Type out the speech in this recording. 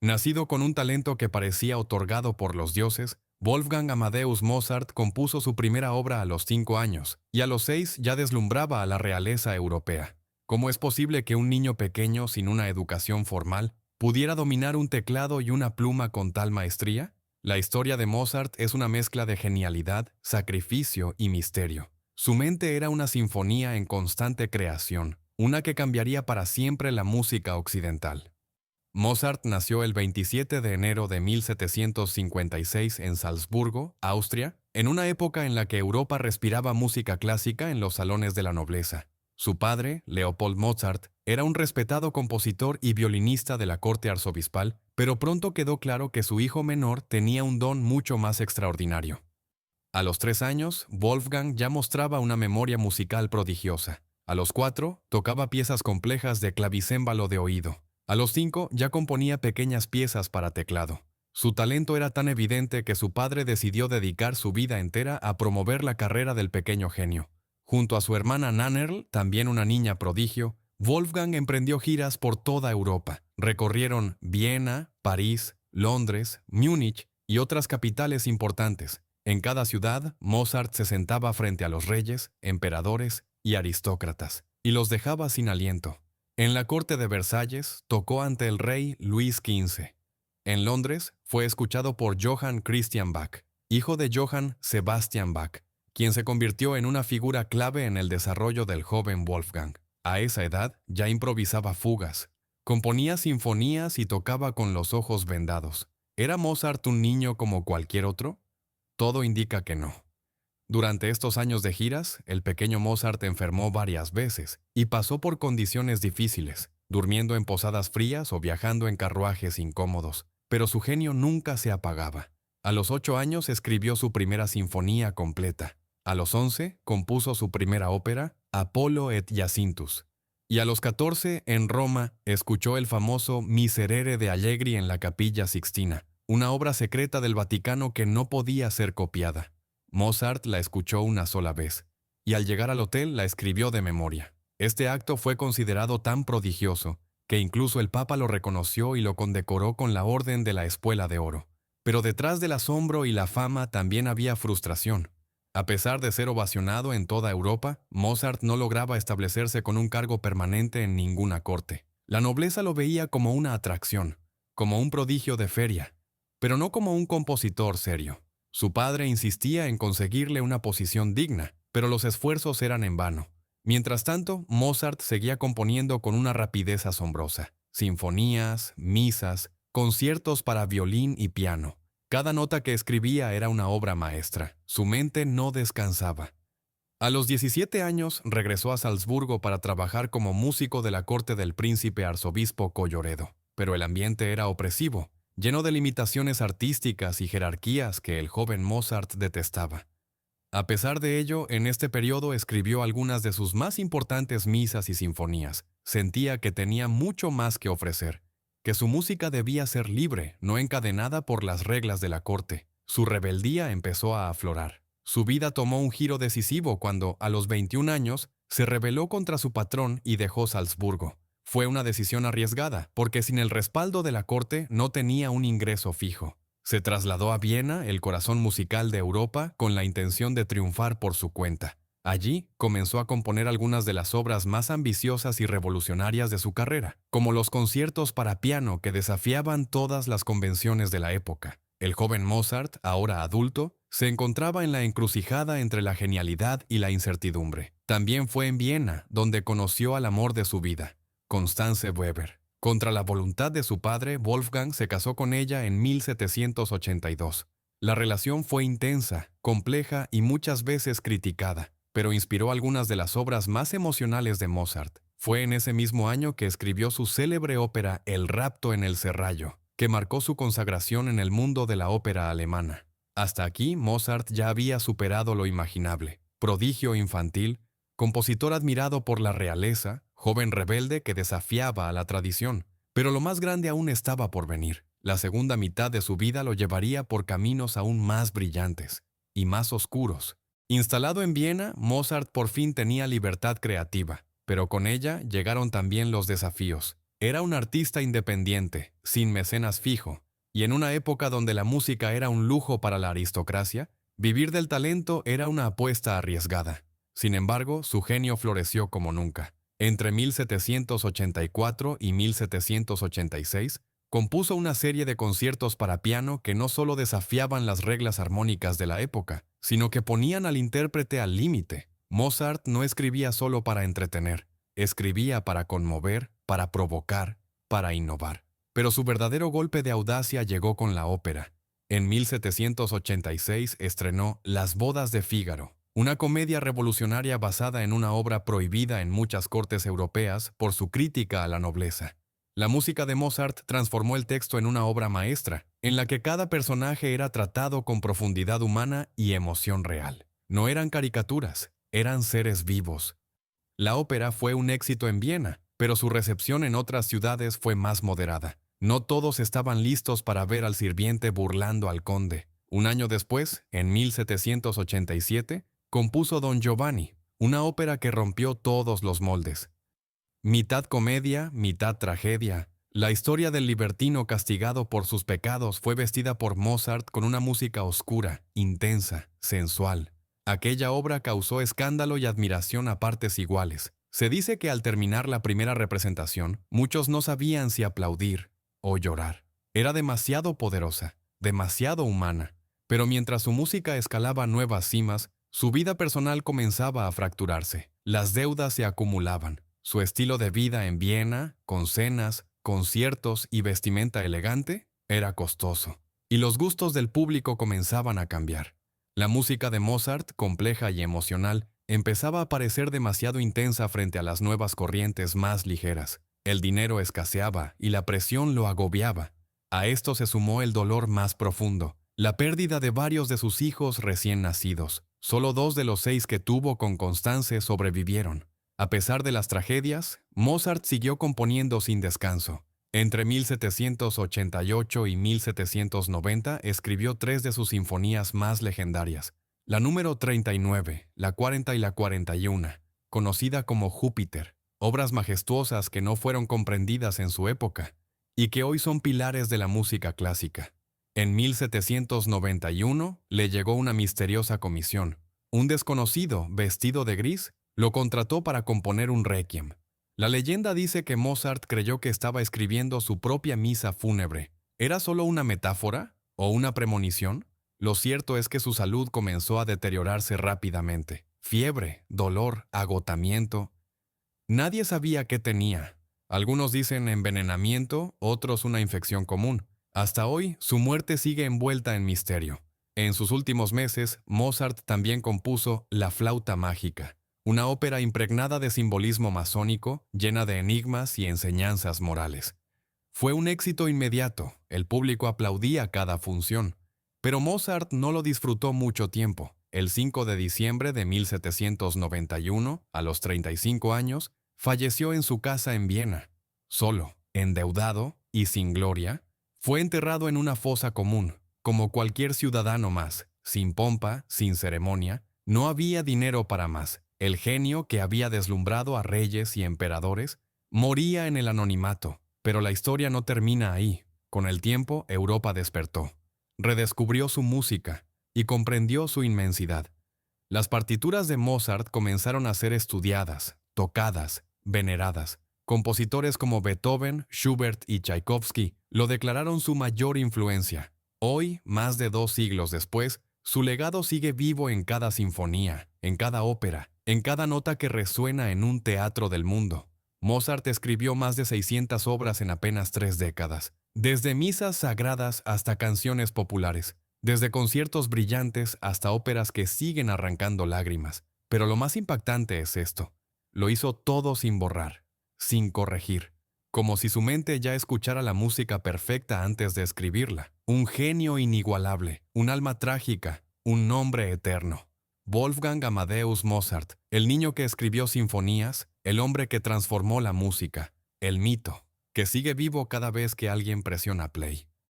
Nacido con un talento que parecía otorgado por los dioses, Wolfgang Amadeus Mozart compuso su primera obra a los 5 años, y a los 6 ya deslumbraba a la realeza europea. ¿Cómo es posible que un niño pequeño sin una educación formal pudiera dominar un teclado y una pluma con tal maestría? La historia de Mozart es una mezcla de genialidad, sacrificio y misterio. Su mente era una sinfonía en constante creación, una que cambiaría para siempre la música occidental. Mozart nació el 27 de enero de 1756 en Salzburgo, Austria, en una época en la que Europa respiraba música clásica en los salones de la nobleza. Su padre, Leopold Mozart, era un respetado compositor y violinista de la corte arzobispal, pero pronto quedó claro que su hijo menor tenía un don mucho más extraordinario. A los 3 años, Wolfgang ya mostraba una memoria musical prodigiosa. A los 4, tocaba piezas complejas de clavicémbalo de oído. A los 5, ya componía pequeñas piezas para teclado. Su talento era tan evidente que su padre decidió dedicar su vida entera a promover la carrera del pequeño genio. Junto a su hermana Nannerl, también una niña prodigio, Wolfgang emprendió giras por toda Europa. Recorrieron Viena, París, Londres, Múnich y otras capitales importantes. En cada ciudad, Mozart se sentaba frente a los reyes, emperadores y aristócratas, y los dejaba sin aliento. En la corte de Versalles, tocó ante el rey Luis XV. En Londres, fue escuchado por Johann Christian Bach, hijo de Johann Sebastian Bach, quien se convirtió en una figura clave en el desarrollo del joven Wolfgang. A esa edad, ya improvisaba fugas, componía sinfonías y tocaba con los ojos vendados. ¿Era Mozart un niño como cualquier otro? Todo indica que no. Durante estos años de giras, el pequeño Mozart enfermó varias veces y pasó por condiciones difíciles, durmiendo en posadas frías o viajando en carruajes incómodos, pero su genio nunca se apagaba. A los 8 años escribió su primera sinfonía completa. A los 11 compuso su primera ópera, Apollo et Jacintus. Y a los 14, en Roma, escuchó el famoso Miserere de Allegri en la Capilla Sixtina, una obra secreta del Vaticano que no podía ser copiada. Mozart la escuchó una sola vez, y al llegar al hotel la escribió de memoria. Este acto fue considerado tan prodigioso que incluso el Papa lo reconoció y lo condecoró con la Orden de la Espuela de Oro. Pero detrás del asombro y la fama también había frustración. A pesar de ser ovacionado en toda Europa, Mozart no lograba establecerse con un cargo permanente en ninguna corte. La nobleza lo veía como una atracción, como un prodigio de feria, pero no como un compositor serio. Su padre insistía en conseguirle una posición digna, pero los esfuerzos eran en vano. Mientras tanto, Mozart seguía componiendo con una rapidez asombrosa. Sinfonías, misas, conciertos para violín y piano. Cada nota que escribía era una obra maestra. Su mente no descansaba. A los 17 años regresó a Salzburgo para trabajar como músico de la corte del príncipe arzobispo Colloredo. Pero el ambiente era opresivo, lleno de limitaciones artísticas y jerarquías que el joven Mozart detestaba. A pesar de ello, en este periodo escribió algunas de sus más importantes misas y sinfonías. Sentía que tenía mucho más que ofrecer, que su música debía ser libre, no encadenada por las reglas de la corte. Su rebeldía empezó a aflorar. Su vida tomó un giro decisivo cuando, a los 21 años, se rebeló contra su patrón y dejó Salzburgo. Fue una decisión arriesgada, porque sin el respaldo de la corte no tenía un ingreso fijo. Se trasladó a Viena, el corazón musical de Europa, con la intención de triunfar por su cuenta. Allí comenzó a componer algunas de las obras más ambiciosas y revolucionarias de su carrera, como los conciertos para piano que desafiaban todas las convenciones de la época. El joven Mozart, ahora adulto, se encontraba en la encrucijada entre la genialidad y la incertidumbre. También fue en Viena donde conoció al amor de su vida, Constanze Weber. Contra la voluntad de su padre, Wolfgang se casó con ella en 1782. La relación fue intensa, compleja y muchas veces criticada, pero inspiró algunas de las obras más emocionales de Mozart. Fue en ese mismo año que escribió su célebre ópera El rapto en el serrallo, que marcó su consagración en el mundo de la ópera alemana. Hasta aquí, Mozart ya había superado lo imaginable. Prodigio infantil, compositor admirado por la realeza, joven rebelde que desafiaba a la tradición. Pero lo más grande aún estaba por venir. La segunda mitad de su vida lo llevaría por caminos aún más brillantes y más oscuros. Instalado en Viena, Mozart por fin tenía libertad creativa, pero con ella llegaron también los desafíos. Era un artista independiente, sin mecenas fijo, y en una época donde la música era un lujo para la aristocracia, vivir del talento era una apuesta arriesgada. Sin embargo, su genio floreció como nunca. Entre 1784 y 1786, compuso una serie de conciertos para piano que no solo desafiaban las reglas armónicas de la época, sino que ponían al intérprete al límite. Mozart no escribía solo para entretener, escribía para conmover, para provocar, para innovar. Pero su verdadero golpe de audacia llegó con la ópera. En 1786 estrenó Las bodas de Fígaro, una comedia revolucionaria basada en una obra prohibida en muchas cortes europeas por su crítica a la nobleza. La música de Mozart transformó el texto en una obra maestra, en la que cada personaje era tratado con profundidad humana y emoción real. No eran caricaturas, eran seres vivos. La ópera fue un éxito en Viena, pero su recepción en otras ciudades fue más moderada. No todos estaban listos para ver al sirviente burlando al conde. Un año después, en 1787, compuso Don Giovanni, una ópera que rompió todos los moldes. Mitad comedia, mitad tragedia. La historia del libertino castigado por sus pecados fue vestida por Mozart con una música oscura, intensa, sensual. Aquella obra causó escándalo y admiración a partes iguales. Se dice que al terminar la primera representación, muchos no sabían si aplaudir o llorar. Era demasiado poderosa, demasiado humana. Pero mientras su música escalaba nuevas cimas, su vida personal comenzaba a fracturarse. Las deudas se acumulaban. Su estilo de vida en Viena, con cenas, conciertos y vestimenta elegante, era costoso. Y los gustos del público comenzaban a cambiar. La música de Mozart, compleja y emocional, empezaba a parecer demasiado intensa frente a las nuevas corrientes más ligeras. El dinero escaseaba y la presión lo agobiaba. A esto se sumó el dolor más profundo, la pérdida de varios de sus hijos recién nacidos. Solo 2 de los 6 que tuvo con constancia sobrevivieron. A pesar de las tragedias, Mozart siguió componiendo sin descanso. Entre 1788 y 1790 escribió 3 de sus sinfonías más legendarias. La número 39, la 40 y la 41, conocida como Júpiter, obras majestuosas que no fueron comprendidas en su época y que hoy son pilares de la música clásica. En 1791 le llegó una misteriosa comisión. Un desconocido, vestido de gris, lo contrató para componer un requiem. La leyenda dice que Mozart creyó que estaba escribiendo su propia misa fúnebre. ¿Era solo una metáfora o una premonición? Lo cierto es que su salud comenzó a deteriorarse rápidamente. Fiebre, dolor, agotamiento. Nadie sabía qué tenía. Algunos dicen envenenamiento, otros una infección común. Hasta hoy, su muerte sigue envuelta en misterio. En sus últimos meses, Mozart también compuso La flauta mágica, una ópera impregnada de simbolismo masónico, llena de enigmas y enseñanzas morales. Fue un éxito inmediato, el público aplaudía cada función. Pero Mozart no lo disfrutó mucho tiempo. El 5 de diciembre de 1791, a los 35 años, falleció en su casa en Viena. Solo, endeudado y sin gloria, fue enterrado en una fosa común, como cualquier ciudadano más, sin pompa, sin ceremonia. No había dinero para más. El genio que había deslumbrado a reyes y emperadores moría en el anonimato. Pero la historia no termina ahí. Con el tiempo, Europa despertó. Redescubrió su música y comprendió su inmensidad. Las partituras de Mozart comenzaron a ser estudiadas, tocadas, veneradas. Compositores como Beethoven, Schubert y Tchaikovsky lo declararon su mayor influencia. Hoy, más de 2 siglos después, su legado sigue vivo en cada sinfonía, en cada ópera, en cada nota que resuena en un teatro del mundo. Mozart escribió más de 600 obras en apenas 3 décadas, desde misas sagradas hasta canciones populares, desde conciertos brillantes hasta óperas que siguen arrancando lágrimas. Pero lo más impactante es esto: lo hizo todo sin borrar, sin corregir, como si su mente ya escuchara la música perfecta antes de escribirla. Un genio inigualable, un alma trágica, un nombre eterno. Wolfgang Amadeus Mozart, el niño que escribió sinfonías, el hombre que transformó la música, el mito, que sigue vivo cada vez que alguien presiona play.